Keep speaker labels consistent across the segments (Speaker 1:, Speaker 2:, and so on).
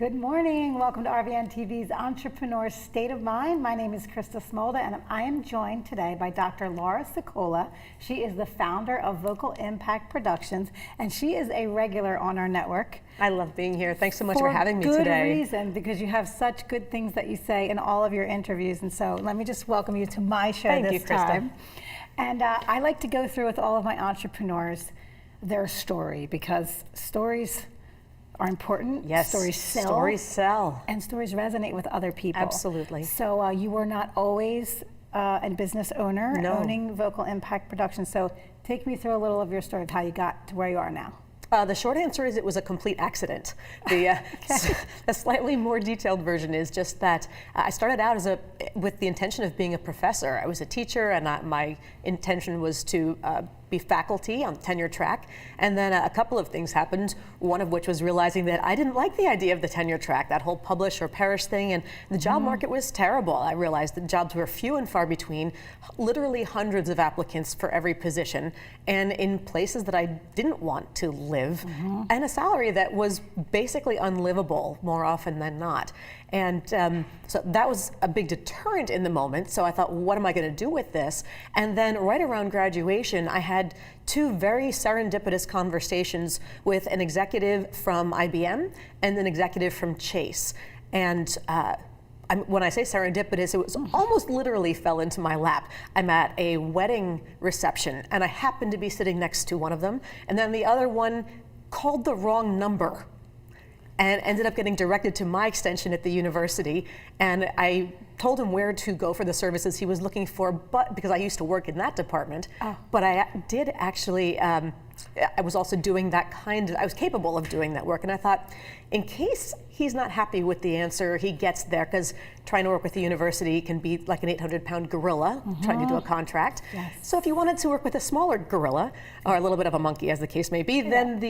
Speaker 1: Good morning. Welcome to RVN TV's Entrepreneur State of Mind. My name is Krista Smolda, and I am joined today by Dr. Laura Sicola. She is the founder of Vocal Impact Productions, and she is a regular on our network.
Speaker 2: I love being here. Thanks so much for having me today.
Speaker 1: For good reason, because you have such good things that you say in all of your interviews. And so let me just welcome you to my show this time. And I like to go through with all of my entrepreneurs their story, because stories are important.
Speaker 2: Yes,
Speaker 1: stories sell.
Speaker 2: Stories sell.
Speaker 1: And stories resonate with other people.
Speaker 2: Absolutely.
Speaker 1: So you were not always a business owner owning Vocal Impact Productions. So take me through a little of your story of how you got to where you are now.
Speaker 2: The short answer is it was a complete accident. The slightly more detailed version is just that I started out with the intention of being a professor. I was a teacher, and my intention was to be faculty on the tenure track. And then a couple of things happened, one of which was realizing that I didn't like the idea of the tenure track, that whole publish or perish thing, and the job market was terrible. I realized that jobs were few and far between, literally hundreds of applicants for every position, and in places that I didn't want to live, and a salary that was basically unlivable more often than not. And so that was a big deterrent in the moment. So I thought, what am I going to do with this? And then right around graduation, I had two very serendipitous conversations with an executive from IBM and an executive from Chase. And when I say serendipitous, it was almost literally fell into my lap. I'm at a wedding reception, and I happened to be sitting next to one of them, and then the other one called the wrong number and ended up getting directed to my extension at the university. And I told him where to go for the services he was looking for, but because I used to work in that department, but I did actually, I was also doing that I was capable of doing that work. And I thought, in case he's not happy with the answer he gets there, because trying to work with the university can be like an 800-pound gorilla trying to do a contract. Yes. So if you wanted to work with a smaller gorilla, or a little bit of a monkey as the case may be, then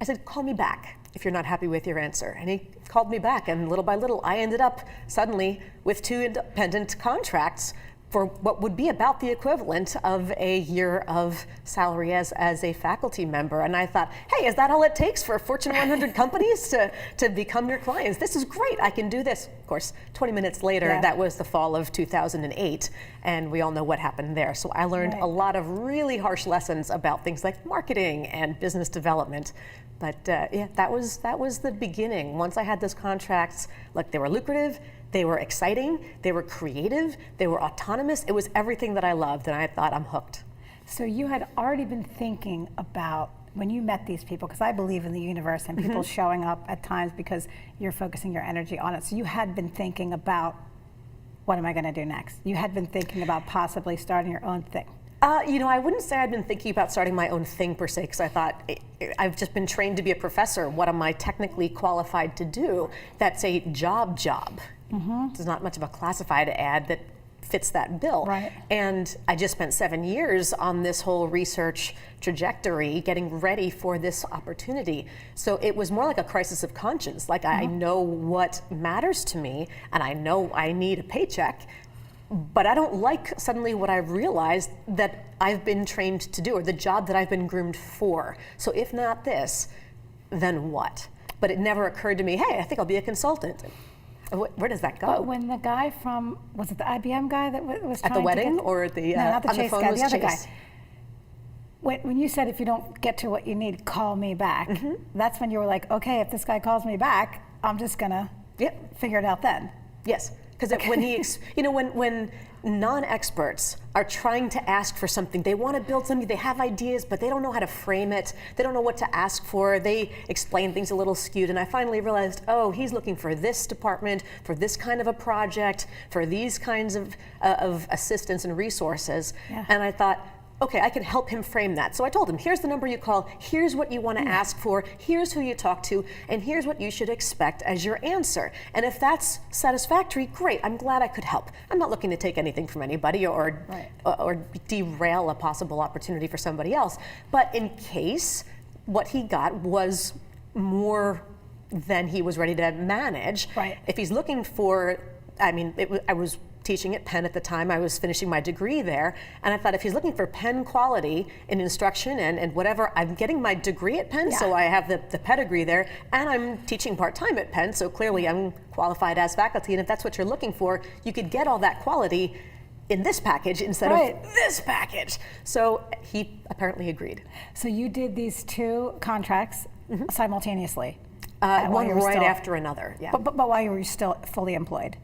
Speaker 2: I said, call me back if you're not happy with your answer. And he called me back, and little by little, I ended up suddenly with two independent contracts for what would be about the equivalent of a year of salary as a faculty member. And I thought, hey, is that all it takes for Fortune 100 companies to become your clients? This is great, I can do this. Of course, 20 minutes later, that was the fall of 2008, and we all know what happened there. So I learned a lot of really harsh lessons about things like marketing and business development. But yeah, that was the beginning. Once I had those contracts, look, they were lucrative, they were exciting, they were creative, they were autonomous. It was everything that I loved, and I thought, I'm hooked.
Speaker 1: So you had already been thinking about, when you met these people, because I believe in the universe and people showing up at times because you're focusing your energy on it. So you had been thinking about, what am I going to do next? You had been thinking about possibly starting your own thing.
Speaker 2: You know, I wouldn't say I'd been thinking about starting my own thing per se, because I thought, I've just been trained to be a professor. What am I technically qualified to do? That's a job. There's not much of a classified ad that fits that bill. Right. And I just spent 7 years on this whole research trajectory, getting ready for this opportunity. So it was more like a crisis of conscience. Like, I know what matters to me, and I know I need a paycheck, but I don't like suddenly what I've realized that I've been trained to do, or the job that I've been groomed for. So if not this, then what? But it never occurred to me, hey, I think I'll be a consultant. Where does that go?
Speaker 1: But when the guy from, was it the IBM guy that was trying
Speaker 2: at the wedding,
Speaker 1: to get,
Speaker 2: or the
Speaker 1: no, not the
Speaker 2: on
Speaker 1: Chase
Speaker 2: the phone
Speaker 1: guy,
Speaker 2: was
Speaker 1: the other
Speaker 2: Chase.
Speaker 1: guy. When you said, if you don't get to what you need, call me back, that's when you were like, okay, if this guy calls me back, I'm just gonna figure it out then.
Speaker 2: Yes, because when he, you know, when non-experts are trying to ask for something, they want to build something, they have ideas, but they don't know how to frame it, they don't know what to ask for, they explain things a little skewed, and I finally realized, oh, he's looking for this department, for this kind of a project, for these kinds of assistance and resources, and I thought, okay, I can help him frame that. So I told him, here's the number you call, here's what you want to ask for, here's who you talk to, and here's what you should expect as your answer. And if that's satisfactory, great, I'm glad I could help. I'm not looking to take anything from anybody or derail a possible opportunity for somebody else. But in case what he got was more than he was ready to manage, if he's looking for, I mean, I was teaching at Penn at the time. I was finishing my degree there, and I thought if he's looking for Penn quality in instruction and whatever, I'm getting my degree at Penn, so I have the pedigree there, and I'm teaching part-time at Penn, so clearly I'm qualified as faculty, and if that's what you're looking for, you could get all that quality in this package instead of this package. So he apparently agreed.
Speaker 1: So you did these 2 contracts simultaneously?
Speaker 2: One right after another, yeah.
Speaker 1: But while you were still fully employed?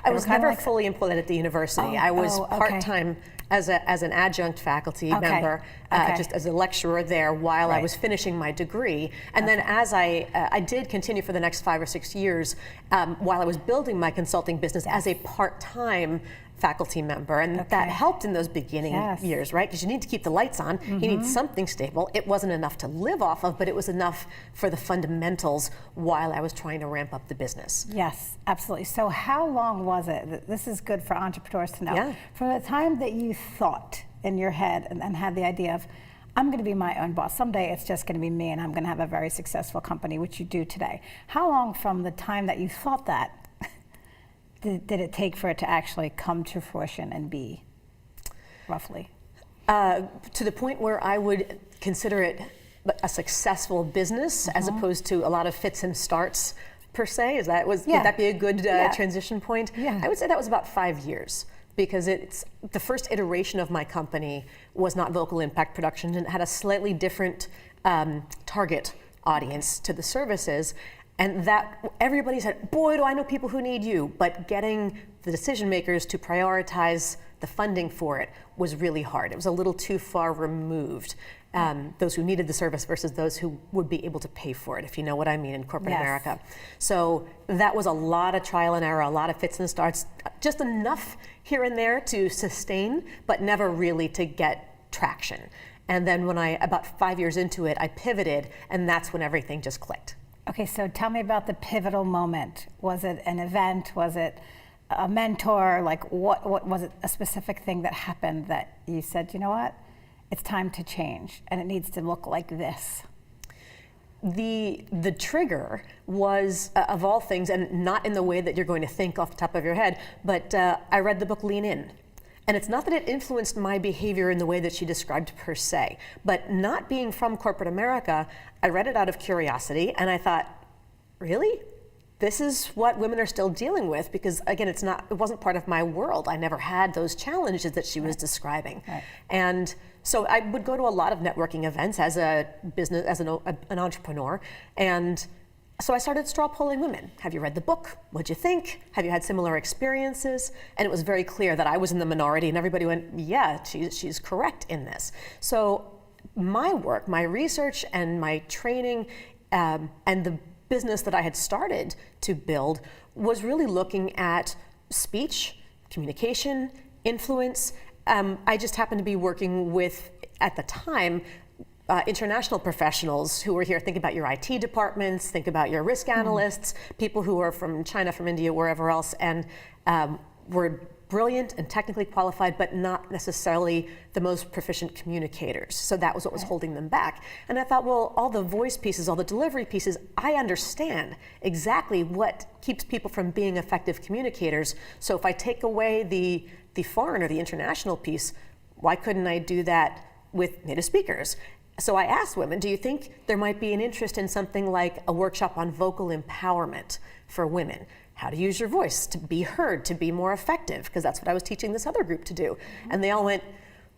Speaker 2: I was never fully employed at the university. I was part-time as an adjunct faculty member, just as a lecturer there while I was finishing my degree. And then as I did continue for the next 5 or 6 years while I was building my consulting business as a part-time faculty member, and that helped in those beginning years, right? Because you need to keep the lights on. You need something stable. It wasn't enough to live off of, but it was enough for the fundamentals while I was trying to ramp up the business.
Speaker 1: Yes, absolutely. So how long was it? This is good for entrepreneurs to know.
Speaker 2: Yeah.
Speaker 1: From the time that you thought in your head and had the idea of, I'm going to be my own boss. Someday it's just going to be me and I'm going to have a very successful company, which you do today. How long from the time that you thought that did it take for it to actually come to fruition and be, roughly?
Speaker 2: To the point where I would consider it a successful business as opposed to a lot of fits and starts per se. Would that be a good transition point?
Speaker 1: Yeah.
Speaker 2: I would say that was about 5 years, because it's the first iteration of my company was not Vocal Impact Productions, and it had a slightly different target audience to the services. And that everybody said, boy, do I know people who need you. But getting the decision makers to prioritize the funding for it was really hard. It was a little too far removed. Those who needed the service versus those who would be able to pay for it, if you know what I mean, in corporate America. So that was a lot of trial and error, a lot of fits and starts, just enough here and there to sustain, but never really to get traction. And then when about 5 years into it, I pivoted, and that's when everything just clicked.
Speaker 1: Okay, so tell me about the pivotal moment. Was it an event? Was it a mentor? Like, what was it, a specific thing that happened that you said, you know what, it's time to change and it needs to look like this?
Speaker 2: The trigger was, of all things, and not in the way that you're going to think off the top of your head, but I read the book Lean In. And it's not that it influenced my behavior in the way that she described per se, but not being from corporate America, I read it out of curiosity, and I thought, really? This is what women are still dealing with, because again, it wasn't part of my world. I never had those challenges that she was describing. And so I would go to a lot of networking events as an entrepreneur, and so I started straw polling women. Have you read the book? What'd you think? Have you had similar experiences? And it was very clear that I was in the minority, and everybody went, yeah, she's correct in this. So my work, my research and my training and the business that I had started to build was really looking at speech, communication, influence. I just happened to be working with, at the time, international professionals who were here. Think about your IT departments, think about your risk analysts, people who are from China, from India, wherever else, and were brilliant and technically qualified, but not necessarily the most proficient communicators. So that was what was holding them back. And I thought, well, all the voice pieces, all the delivery pieces, I understand exactly what keeps people from being effective communicators. So if I take away the foreign or the international piece, why couldn't I do that with native speakers? So I asked women, do you think there might be an interest in something like a workshop on vocal empowerment for women? How to use your voice to be heard, to be more effective, because that's what I was teaching this other group to do. And they all went,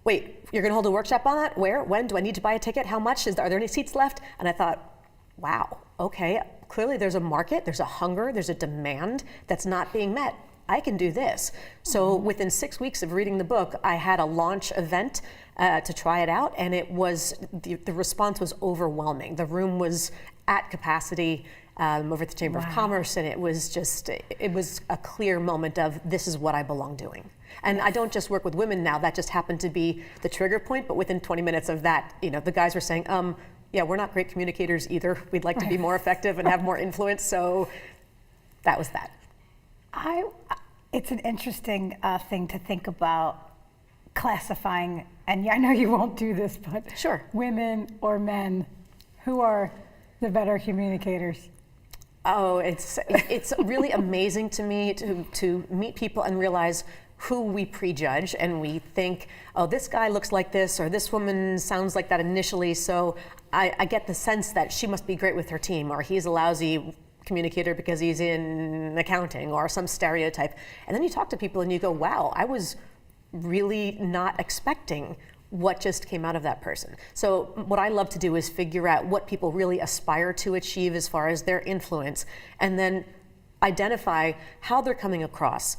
Speaker 2: wait, you're gonna hold a workshop on that? Where, when, do I need to buy a ticket? How much? Are there any seats left? And I thought, wow, okay, clearly there's a market, there's a hunger, there's a demand that's not being met. I can do this. So within 6 weeks of reading the book, I had a launch event to try it out, and it was, the response was overwhelming. The room was at capacity over at the Chamber of Commerce, and it was a clear moment of, this is what I belong doing. And I don't just work with women now, that just happened to be the trigger point, but within 20 minutes of that, the guys were saying, yeah, we're not great communicators either. We'd like to be more effective and have more influence, so that was that.
Speaker 1: It's an interesting thing to think about, classifying, and I know you won't do this, but
Speaker 2: sure,
Speaker 1: women or men, who are the better communicators?
Speaker 2: Oh, it's really amazing to me to meet people and realize who we prejudge, and we think, oh, this guy looks like this, or this woman sounds like that initially, so I get the sense that she must be great with her team, or he's a lousy communicator because he's in accounting, or some stereotype. And then you talk to people and you go, wow, I was really not expecting what just came out of that person. So what I love to do is figure out what people really aspire to achieve as far as their influence, and then identify how they're coming across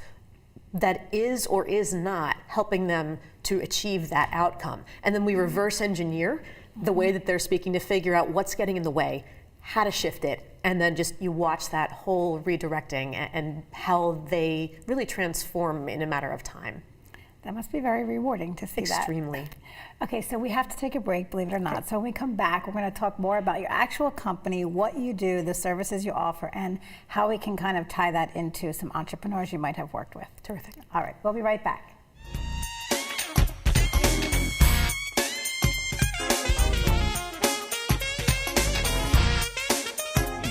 Speaker 2: that is or is not helping them to achieve that outcome. And then we reverse engineer the way that they're speaking to figure out what's getting in the way, how to shift it, and then just you watch that whole redirecting and how they really transform in a matter of time.
Speaker 1: That must be very rewarding to see that.
Speaker 2: Extremely.
Speaker 1: Okay, so we have to take a break, believe it or not. So when we come back, we're going to talk more about your actual company, what you do, the services you offer, and how we can kind of tie that into some entrepreneurs you might have worked with.
Speaker 2: Terrific.
Speaker 1: All right, we'll be right back.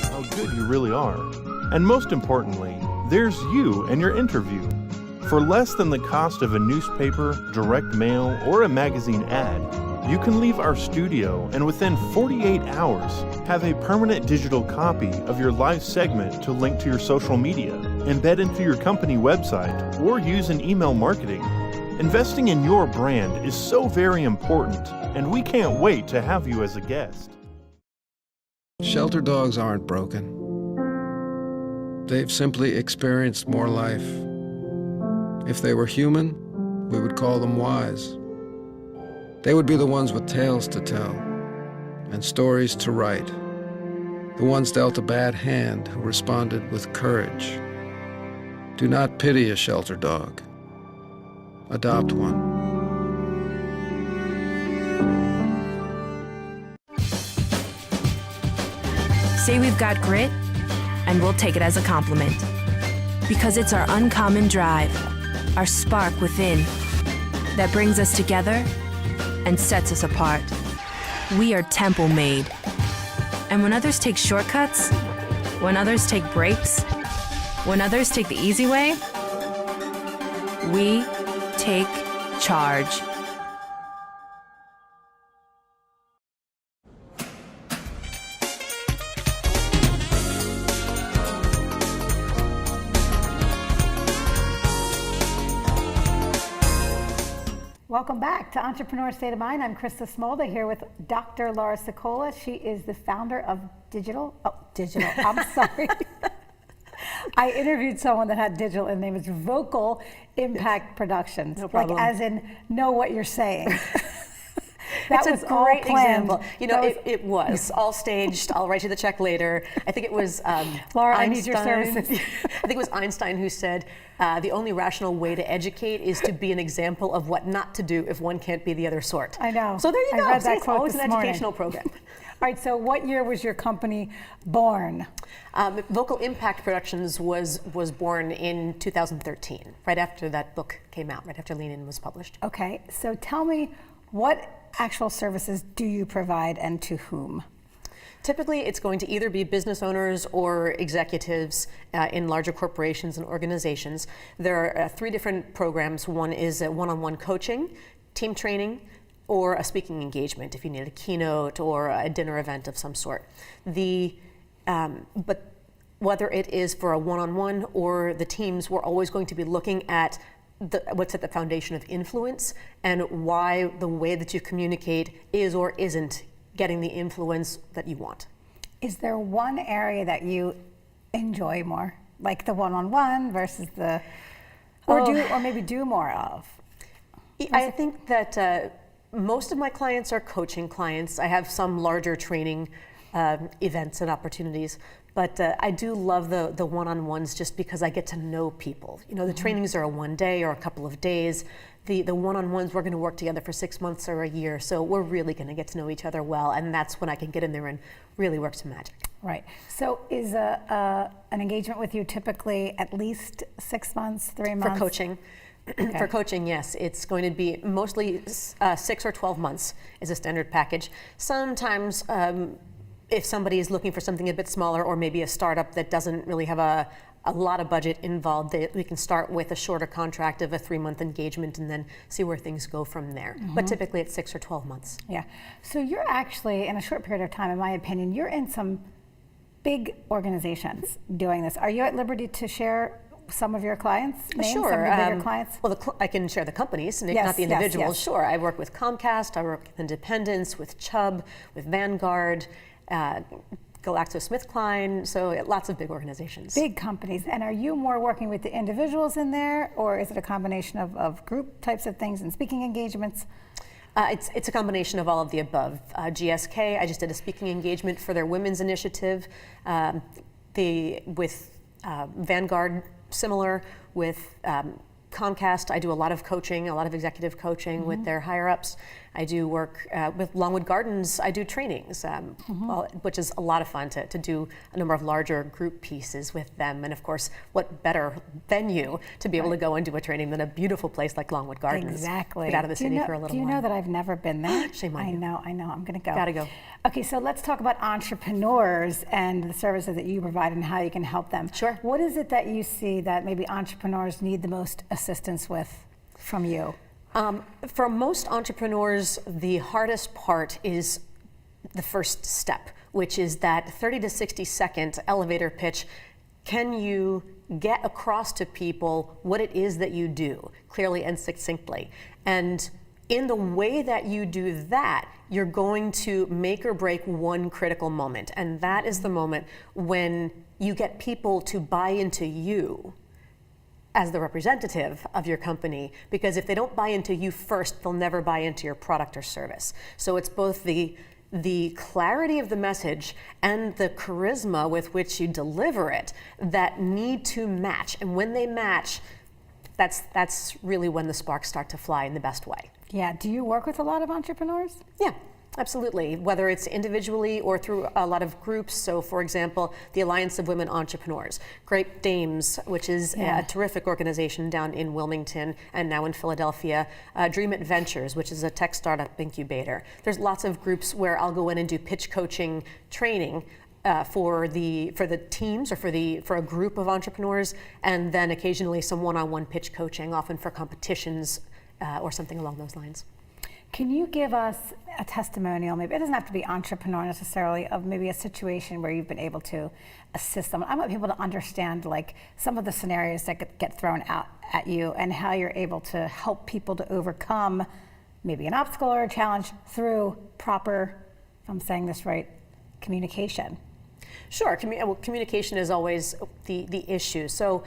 Speaker 3: How good you really are. And most importantly, there's you and your interview. For less than the cost of a newspaper, direct mail, or a magazine ad, you can leave our studio and within 48 hours have a permanent digital copy of your live segment to link to your social media, embed into your company website, or use in email marketing. Investing in your brand is so very important, and we can't wait to have you as a guest.
Speaker 4: Shelter dogs aren't broken. They've simply experienced more life. If they were human, we would call them wise. They would be the ones with tales to tell and stories to write, the ones dealt a bad hand who responded with courage. Do not pity a shelter dog. Adopt one.
Speaker 5: Say we've got grit, and we'll take it as a compliment. Because it's our uncommon drive, our spark within, that brings us together and sets us apart. We are temple made. And when others take shortcuts, when others take breaks, when others take the easy way, we take charge.
Speaker 1: Welcome back to Entrepreneur State of Mind. I'm Krista Smolda here with Dr. Laura Sicola. She is the founder of I'm sorry. I interviewed someone that had digital and the name is Vocal Impact Productions.
Speaker 2: No problem.
Speaker 1: Like as in know what you're saying.
Speaker 2: That's
Speaker 1: was
Speaker 2: a
Speaker 1: all
Speaker 2: great
Speaker 1: planned.
Speaker 2: example. You know, it was all staged. I'll write you the check later. I think it was
Speaker 1: Laura,
Speaker 2: Einstein.
Speaker 1: I need your services.
Speaker 2: I think it was Einstein who said, the only rational way to educate is to be an example of what not to do if one can't be the other sort.
Speaker 1: I know.
Speaker 2: So there you go.
Speaker 1: I read that
Speaker 2: it's
Speaker 1: quote
Speaker 2: always
Speaker 1: this
Speaker 2: an
Speaker 1: morning.
Speaker 2: educational program.
Speaker 1: All right, so what year was your company born?
Speaker 2: Vocal Impact Productions was born in 2013, right after that book came out, right after Lean In was published.
Speaker 1: Okay, so tell me, what actual services do you provide and to whom?
Speaker 2: Typically, it's going to either be business owners or executives in larger corporations and organizations. There are 3 different programs. One is one-on-one coaching, team training, or a speaking engagement if you need a keynote or a dinner event of some sort. But whether it is for a one-on-one or the teams, we're always going to be looking at what's at the foundation of influence and why the way that you communicate is or isn't getting the influence that you want.
Speaker 1: Is there one area that you enjoy more, like the one-on-one versus the, or maybe do more of?
Speaker 2: I think that most of my clients are coaching clients. I have some larger training events and opportunities, but I do love the one-on-ones just because I get to know people. You know, the trainings are a one day or a couple of days. The one-on-ones, we're going to work together for 6 months or a year, so we're really going to get to know each other well, and that's when I can get in there and really work some magic.
Speaker 1: Right. So is an engagement with you typically at least 6 months, 3 months?
Speaker 2: For coaching.
Speaker 1: Okay.
Speaker 2: For coaching, yes. It's going to be mostly 6 or 12 months is a standard package. Sometimes if somebody is looking for something a bit smaller, or maybe a startup that doesn't really have a lot of budget involved, we can start with a shorter contract of a 3-month engagement and then see where things go from there. But typically it's 6 or 12 months.
Speaker 1: Yeah. So you're actually, in a short period of time, in my opinion, you're in some big organizations doing this. Are you at liberty to share some of your clients' names,
Speaker 2: Sure.
Speaker 1: some of your bigger clients?
Speaker 2: Well, I can share the companies,
Speaker 1: Yes,
Speaker 2: not the
Speaker 1: yes,
Speaker 2: individuals.
Speaker 1: yes.
Speaker 2: Sure. I work with Comcast, I work with Independence, with Chubb, with Vanguard, GlaxoSmithKline, so lots of big organizations.
Speaker 1: Big companies. And are you more working with the individuals in there, or is it a combination of group types of things and speaking engagements?
Speaker 2: It's a combination of all of the above. GSK, I just did a speaking engagement for their women's initiative. With Vanguard, similar. With Comcast, I do a lot of coaching, a lot of executive coaching with their higher-ups. I do work with Longwood Gardens. I do trainings, which is a lot of fun to do a number of larger group pieces with them. And of course, what better venue to be able to go and do a training than a beautiful place like Longwood Gardens?
Speaker 1: Exactly.
Speaker 2: Get out of the city for a little while.
Speaker 1: Do you know that I've never been there?
Speaker 2: Shame on you.
Speaker 1: I know. I'm going to go.
Speaker 2: Gotta go.
Speaker 1: Okay, so let's talk about entrepreneurs and the services that you provide and how you can help them.
Speaker 2: Sure.
Speaker 1: What is it that you see that maybe entrepreneurs need the most assistance with from you?
Speaker 2: For most entrepreneurs, the hardest part is the first step, which is that 30 to 60 second elevator pitch. Can you get across to people what it is that you do clearly and succinctly? And in the way that you do that, you're going to make or break one critical moment. And that is the moment when you get people to buy into you as the representative of your company, because if they don't buy into you first, they'll never buy into your product or service. So it's both the clarity of the message and the charisma with which you deliver it that need to match. And when they match, that's really when the sparks start to fly in the best way.
Speaker 1: Yeah. Do you work with a lot of entrepreneurs?
Speaker 2: Yeah. Absolutely, whether it's individually or through a lot of groups. So for example, the Alliance of Women Entrepreneurs, Great Dames, which is a terrific organization down in Wilmington and now in Philadelphia, Dream It Ventures, which is a tech startup incubator. There's lots of groups where I'll go in and do pitch coaching training for the teams or for a group of entrepreneurs, and then occasionally some one-on-one pitch coaching, often for competitions or something along those lines.
Speaker 1: Can you give us a testimonial, maybe it doesn't have to be entrepreneur necessarily, of maybe a situation where you've been able to assist them? I want people to understand like some of the scenarios that get thrown out at you and how you're able to help people to overcome maybe an obstacle or a challenge through proper, if I'm saying this right, communication.
Speaker 2: Sure, communication is always the issue. So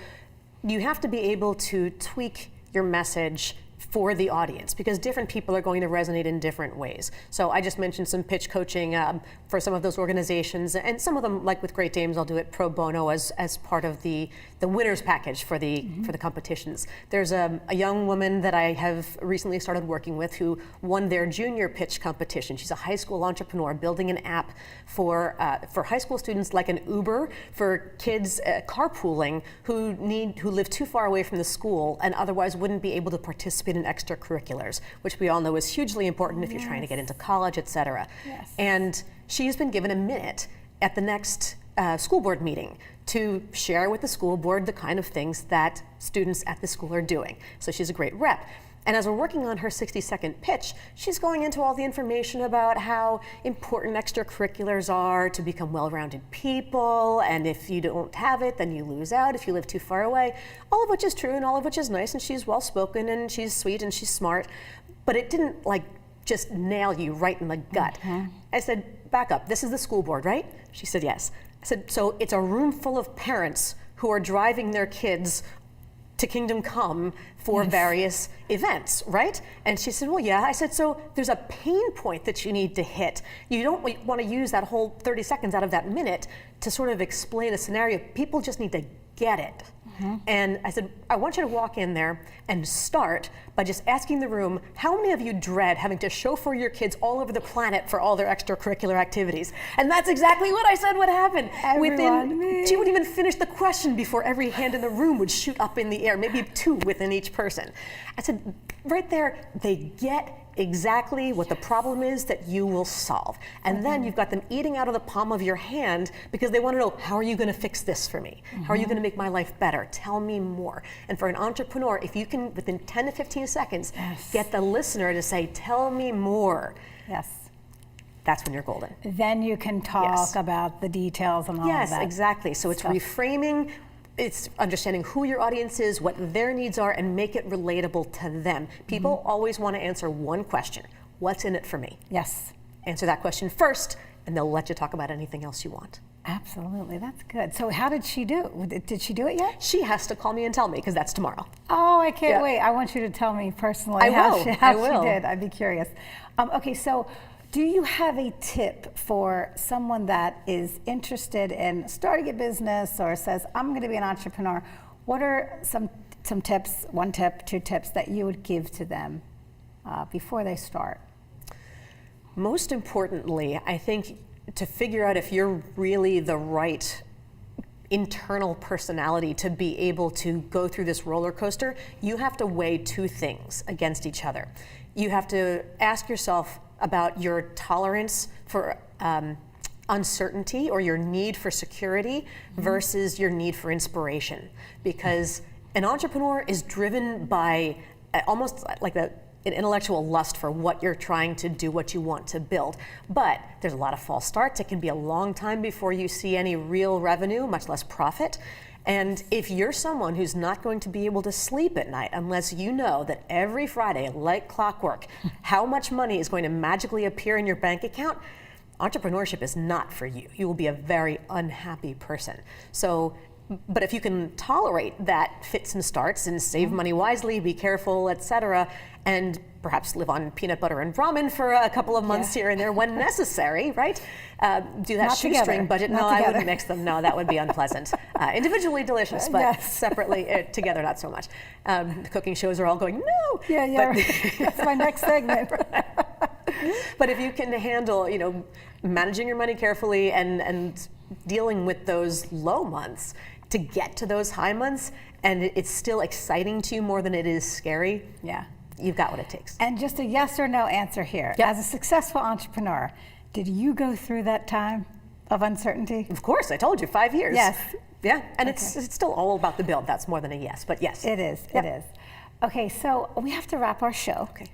Speaker 2: you have to be able to tweak your message for the audience, because different people are going to resonate in different ways. So I just mentioned some pitch coaching for some of those organizations, and some of them, like with Great Dames, I'll do it pro bono as part of the winners package for the competitions. There's a young woman that I have recently started working with who won their junior pitch competition. She's a high school entrepreneur building an app for high school students, like an Uber for kids carpooling who live too far away from the school and otherwise wouldn't be able to participate in extracurriculars, which we all know is hugely important if you're trying to get into college, et cetera.
Speaker 1: Yes.
Speaker 2: And she's been given a minute at the next school board meeting to share with the school board the kind of things that students at the school are doing. So she's a great rep. And as we're working on her 60-second pitch, she's going into all the information about how important extracurriculars are to become well-rounded people, and if you don't have it, then you lose out if you live too far away, all of which is true and all of which is nice, and she's well-spoken and she's sweet and she's smart, but it didn't just nail you right in the gut. I said, back up, this is the school board, right? She said, yes. I said, so it's a room full of parents who are driving their kids to Kingdom Come for various events, right? And she said, well, yeah. I said, so there's a pain point that you need to hit. You don't want to use that whole 30 seconds out of that minute to sort of explain a scenario. People just need to get it. And I said, I want you to walk in there and start by just asking the room, how many of you dread having to chauffeur your kids all over the planet for all their extracurricular activities? And that's exactly what I said would happen. She wouldn't even finish the question before every hand in the room would shoot up in the air, maybe two within each person. I said, right there, they get exactly what the problem is that you will solve. And then you've got them eating out of the palm of your hand because they want to know, how are you going to fix this for me? How are you going to make my life better? Tell me more. And for an entrepreneur, if you can, within 10 to 15 seconds, get the listener to say, tell me more.
Speaker 1: Yes.
Speaker 2: That's when you're golden.
Speaker 1: Then you can talk about the details and all of that.
Speaker 2: Yes, exactly. So it's reframing, it's understanding who your audience is, what their needs are, and make it relatable to them. People always want to answer one question: what's in it for me?
Speaker 1: Yes.
Speaker 2: Answer that question first, and they'll let you talk about anything else you want.
Speaker 1: Absolutely, that's good. So how did she do? Did she do it yet?
Speaker 2: She has to call me and tell me, because that's tomorrow.
Speaker 1: Oh, I can't wait. I want you to tell me personally
Speaker 2: I
Speaker 1: how
Speaker 2: will.
Speaker 1: she did. I'd be curious. Okay, so do you have a tip for someone that is interested in starting a business or says, I'm going to be an entrepreneur? What are some tips, one tip, two tips that you would give to them before they start?
Speaker 2: Most importantly, I think to figure out if you're really the right internal personality to be able to go through this roller coaster, you have to weigh two things against each other. You have to ask yourself about your tolerance for uncertainty or your need for security versus your need for inspiration. Because an entrepreneur is driven by almost like an intellectual lust for what you're trying to do, what you want to build. But there's a lot of false starts. It can be a long time before you see any real revenue, much less profit. And if you're someone who's not going to be able to sleep at night unless you know that every Friday, like clockwork, how much money is going to magically appear in your bank account, entrepreneurship is not for you. You will be a very unhappy person. So, but if you can tolerate that fits and starts and save money wisely, be careful, etc., and perhaps live on peanut butter and ramen for a couple of months here and there when necessary, right? Do that
Speaker 1: Not
Speaker 2: shoestring
Speaker 1: together.
Speaker 2: budget.
Speaker 1: Not
Speaker 2: No, I
Speaker 1: together.
Speaker 2: wouldn't mix them. No, that would be unpleasant. Individually delicious, but separately, together not so much. The cooking shows are all going, no!
Speaker 1: Yeah, that's my next segment.
Speaker 2: But if you can handle, managing your money carefully and dealing with those low months to get to those high months, and it's still exciting to you more than it is scary, you've got what it takes.
Speaker 1: And just a yes or no answer here. As a successful entrepreneur, did you go through that time of uncertainty?
Speaker 2: Of course, I told you, 5 years.
Speaker 1: Yes.
Speaker 2: Yeah, and it's still all about the build. That's more than a yes, but yes.
Speaker 1: It is, it is. Okay, so we have to wrap our show.
Speaker 2: Okay.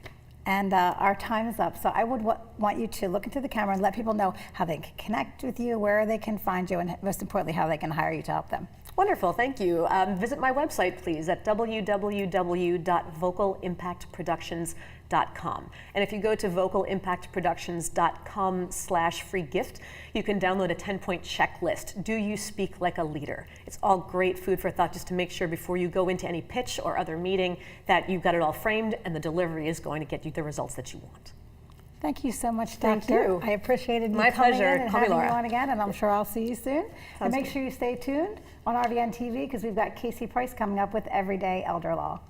Speaker 1: And our time is up. So I would want you to look into the camera and let people know how they can connect with you, where they can find you, and most importantly, how they can hire you to help them.
Speaker 2: Wonderful, thank you. Visit my website, please, at www.vocalimpactproductions.com. And if you go to vocalimpactproductions.com/free gift, you can download a 10-point checklist. Do you speak like a leader? It's all great food for thought just to make sure before you go into any pitch or other meeting that you've got it all framed and the delivery is going to get you the results that you want.
Speaker 1: Thank you so much,
Speaker 2: Thank
Speaker 1: Doctor.
Speaker 2: you.
Speaker 1: I appreciated you
Speaker 2: My
Speaker 1: coming
Speaker 2: pleasure.
Speaker 1: in and
Speaker 2: Call me
Speaker 1: having you
Speaker 2: Laura.
Speaker 1: on again, and I'm sure I'll see you soon. And make
Speaker 2: good.
Speaker 1: sure you stay tuned on RVN TV because we've got Casey Price coming up with Everyday Elder Law.